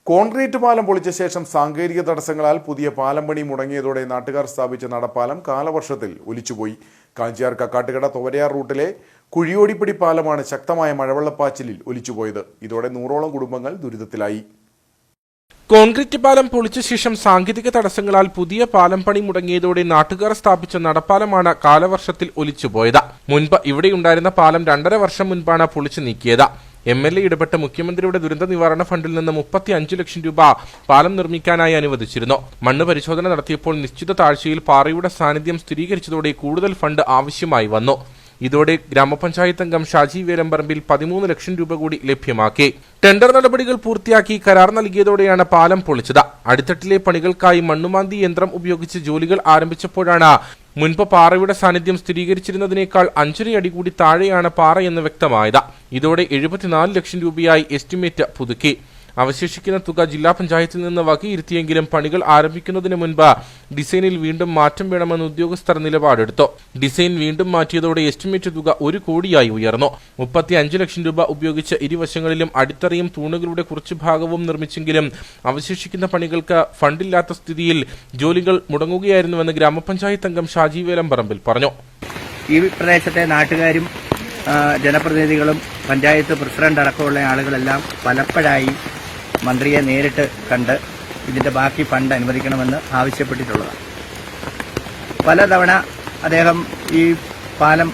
Concrete പാലം പൊളിച്ച ശേഷം സാങ്കേതിക തടസ്സങ്ങളാൽ പുതിയ പാലം പണി മുടങ്ങിയതോടെ നാട്ടുകാർ സ്ഥാപിച്ച നടപ്പാലം കാലവർഷത്തിൽ ഒലിച്ചുപോയി. കാഞ്ചിയാർ കക്കാട്ടുകട തോവരയാർ റൂട്ടിലെ കുഴിയോടിപ്പടി പാലമാണ് ശക്തമായ മഴവെള്ളപ്പാച്ചിലിൽ ഒലിച്ചുപോയത്. ഇതോടെ 100ഓളം കുടുംബങ്ങൾ ദുരിതത്തിലായി. കോൺക്രീറ്റ് പാലം പൊളിച്ച ശേഷം സാങ്കേതിക തടസ്സങ്ങളാൽ പുതിയ പാലം പണി മുടങ്ങിയതോടെ നാട്ടുകാർ സ്ഥാപിച്ച നടപ്പാലമാണ് കാലവർഷത്തിൽ ഒലിച്ചുപോയത്. മുൻപ് ഇവിടെയുണ്ടായിരുന്ന പാലം 2.5 വർഷം മുൻപാണ് പൊളിച്ചു നീക്കിയത്. MLA ഇടപെട്ട മുഖ്യമന്ത്രിയുടെ ദുരന്ത നിവാരണ ഫണ്ടിൽ നിന്ന് 35 ലക്ഷം രൂപ പാലം നിർമ്മിക്കാനായി അനുവദിച്ചിരുന്നു. മണ്ണ് പരിശോധന നടത്തിയപ്പോൾ നിശ്ചിത താഴ്ചയിൽ പാറയുടെ സാന്നിധ്യം സ്ഥിരീകരിച്ചതോടെ കൂടുതൽ ഫണ്ട് ആവശ്യമായി വന്നു. ഇതോടെ ഗ്രാമപഞ്ചായത്ത് അംഗം ഷാജി വേലമ്പറമ്പിൽ 13 ലക്ഷം രൂപ കൂടി ലഭ്യമാക്കി. ടെൻഡർ നടപടികൾ പൂർത്തിയാക്കി കരാർ നൽകിയതോടെയാണ് പാലം പൊളിച്ചത്. അടിത്തട്ടിലെ പണികൾക്കായി മണ്ണുമാന്തി യന്ത്രം ഉപയോഗിച്ച് ജോലികൾ ആരംഭിച്ചപ്പോഴാണ് മുൻപ് പാറയുടെ സാന്നിധ്യം സ്ഥിരീകരിച്ചിരുന്നതിനേക്കാൾ 5.5 അടി കൂടി താഴെയാണ് പാറയെന്ന് വ്യക്തമായത്. ഇതോടെ 74 ലക്ഷം രൂപയായി എസ്റ്റിമേറ്റ് പുതുക്കി. അവശേഷിക്കുന്ന തുക ജില്ലാ പഞ്ചായത്തിൽ നിന്ന് വകയിരുത്തിയെങ്കിലും പണികൾ ആരംഭിക്കുന്നതിന് മുൻപ് ഡിസൈനിൽ വീണ്ടും മാറ്റം വേണമെന്ന് ഉദ്യോഗസ്ഥർ നിലപാടെടുത്തു. ഡിസൈൻ വീണ്ടും മാറ്റിയതോടെ എസ്റ്റിമേറ്റ് തുക 1 കോടിയായി ഉയർന്നു. 35 ലക്ഷം രൂപ ഉപയോഗിച്ച് ഇരുവശങ്ങളിലും അടിത്തറയും തൂണുകളുടെ കുറച്ചു ഭാഗവും നിർമ്മിച്ചെങ്കിലും അവശേഷിക്കുന്ന പണികൾക്ക് ഫണ്ടില്ലാത്ത സ്ഥിതിയിൽ ജോലികൾ മുടങ്ങുകയായിരുന്നുവെന്ന് ഗ്രാമപഞ്ചായത്ത് അംഗം ഷാജി വേലമ്പറമ്പിൽ പറഞ്ഞു. ഈ പ്രദേശത്തെ നാട്ടുകാരും ജനപ്രതിനിധികളും പഞ്ചായത്ത് പ്രസിഡന്റ് അടക്കമുള്ള ആളുകളെല്ലാം പലപ്പോഴായി മന്ത്രിയെ നേരിട്ട് കണ്ട് ഇതിന്റെ ബാക്കി ഫണ്ട് അനുവദിക്കണമെന്ന് ആവശ്യപ്പെട്ടിട്ടുള്ളതാണ്. പലതവണ അദ്ദേഹം ഈ പാലം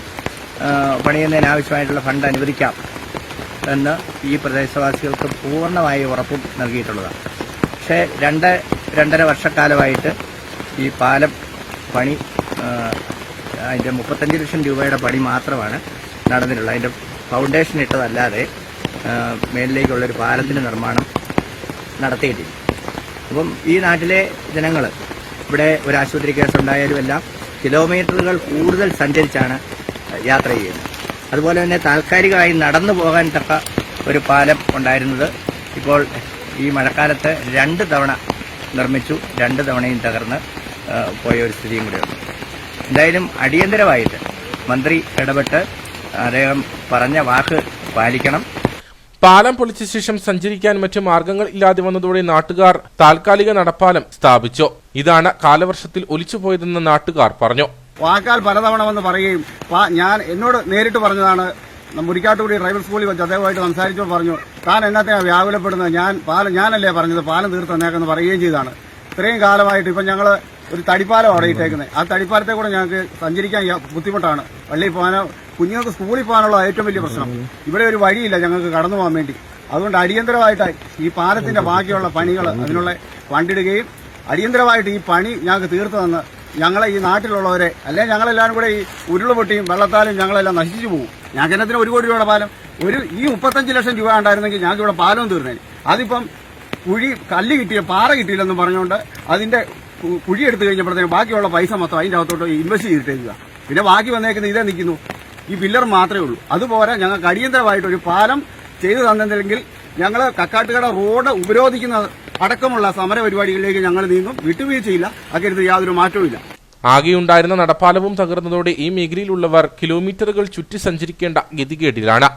പണിയുന്നതിനാവശ്യമായിട്ടുള്ള ഫണ്ട് അനുവദിക്കാം എന്ന് ഈ പ്രദേശവാസികൾക്ക് പൂർണ്ണമായി ഉറപ്പും നൽകിയിട്ടുള്ളതാണ്. പക്ഷേ 2.5 വർഷക്കാലമായിട്ട് ഈ പാലം പണി അതിന്റെ 35 ലക്ഷം രൂപയുടെ പണി മാത്രമാണ് നടന്നിട്ടുള്ളത്. അതിന്റെ ഫൗണ്ടേഷൻ ഇട്ടതല്ലാതെ മേലിലേക്കുള്ളൊരു പാലത്തിന്റെ നിർമ്മാണം നടത്തിയിട്ടില്ല. അപ്പം ഈ നാട്ടിലെ ജനങ്ങൾ ഇവിടെ ഒരു ആശുപത്രി കേസുണ്ടായാലും എല്ലാം കിലോമീറ്ററുകൾ കൂടുതൽ സഞ്ചരിച്ചാണ് യാത്ര ചെയ്യുന്നത്. അതുപോലെ തന്നെ താൽക്കാലികമായി നടന്നു പോകാൻ തക്ക ഒരു പാലം ഉണ്ടായിരുന്നത് ഇപ്പോൾ ഈ മഴക്കാലത്ത് 2 തവണ നിർമ്മിച്ചു. 2 തവണയും തകർന്ന് പോയ ഒരു സ്ഥിതിയും കൂടെയുണ്ട്. എന്തായാലും അടിയന്തരമായിട്ട് മന്ത്രി ഇടപെട്ട് അദ്ദേഹം പറഞ്ഞ വാക്ക് പാലിക്കണം. പാലം പൊളിച്ച ശേഷം സഞ്ചരിക്കാൻ മറ്റു മാർഗങ്ങൾ ഇല്ലാതെ വന്നതോടെ നാട്ടുകാർ താൽക്കാലിക നടപ്പാലം സ്ഥാപിച്ചു. ഇതാണ് കാലവർഷത്തിൽ ഒലിച്ചുപോയതെന്ന് നാട്ടുകാർ പറഞ്ഞു. വാക്കാൽ പലതവണ വന്ന് പറയുകയും ഞാൻ എന്നോട് നേരിട്ട് പറഞ്ഞതാണ്. മുരിക്കാട്ടുകുടി ഡ്രൈവർ സ്കൂളിൽ വെച്ച് അദ്ദേഹമായിട്ട് സംസാരിച്ചപ്പോൾ പറഞ്ഞു, താൻ എന്നത്തെയാണ് വ്യാകുലപ്പെടുന്നത്, ഞാനല്ലേ പറഞ്ഞത് പാലം തീർത്ത് തന്നേക്കെന്ന് പറയുകയും ചെയ്താണ്. ഇത്രയും കാലമായിട്ട് ഇപ്പം ഞങ്ങൾ ഒരു തടിപ്പാലം അവിടെ ഇട്ടേക്കുന്നത്. ആ തടിപ്പാലത്തെ കൂടെ ഞങ്ങൾക്ക് സഞ്ചരിക്കാൻ ബുദ്ധിമുട്ടാണ്. പള്ളിയിൽ പോകാനോ കുഞ്ഞുങ്ങൾക്ക് സ്കൂളിൽ പോകാനുള്ള ഏറ്റവും വലിയ പ്രശ്നം. ഇവിടെ ഒരു വഴിയില്ല ഞങ്ങൾക്ക് കടന്നു പോകാൻ വേണ്ടി. അതുകൊണ്ട് അടിയന്തരമായിട്ട് ഈ പാലത്തിന്റെ ബാക്കിയുള്ള പണികൾ അതിനുള്ള ഫണ്ടിടുകയും അടിയന്തരമായിട്ട് ഈ പണി ഞങ്ങൾക്ക് തീർത്തു തന്ന് ഞങ്ങളെ ഈ നാട്ടിലുള്ളവരെ അല്ലെങ്കിൽ ഞങ്ങളെല്ലാവരും കൂടെ ഈ ഉരുളുപൊട്ടിയും വെള്ളത്താലും ഞങ്ങളെല്ലാം നശിച്ചു പോകും. ഞങ്ങൾക്ക് എന്നത്തിന് 1 കോടി രൂപയുടെ പാലം ഈ 35 ലക്ഷം രൂപ ഉണ്ടായിരുന്നെങ്കിൽ ഞങ്ങൾക്ക് ഇവിടെ പാലവും തീർന്നേനെ. അതിപ്പം കല്ല് കിട്ടിയ പാറ കിട്ടിയില്ലെന്ന് പറഞ്ഞുകൊണ്ട് അതിന്റെ കുഴി എടുത്തു കഴിഞ്ഞപ്പോഴത്തേക്കും ബാക്കിയുള്ള പൈസ മൊത്തം അതിന്റെ അകത്തോട്ട് ഇൻവെസ്റ്റ് ചെയ്തിട്ടേക്കുക. പിന്നെ ബാക്കി വന്നേക്കുന്നത് ഇതേ നിൽക്കുന്നു, ഈ പില്ലർ മാത്രമേ ഉള്ളൂ. അതുപോലെ ഞങ്ങൾക്ക് അടിയന്തരമായിട്ട് ഒരു പാലം ചെയ്തു തന്നില്ലെങ്കിൽ ഞങ്ങൾ കക്കാട്ടുകട റോഡ് ഉപരോധിക്കുന്ന അടക്കമുള്ള സമര പരിപാടികളിലേക്ക് ഞങ്ങൾ നീങ്ങും. വിട്ടുവീഴ്ചയില്ല, അക്കാര്യത്തിൽ യാതൊരു മാറ്റവുമില്ല. ആകെയുണ്ടായിരുന്ന നടപ്പാലവും തകർന്നതോടെ ഈ മേഖലയിലുള്ളവർ കിലോമീറ്ററുകൾ ചുറ്റി സഞ്ചരിക്കേണ്ട ഗതികേടിലാണ്.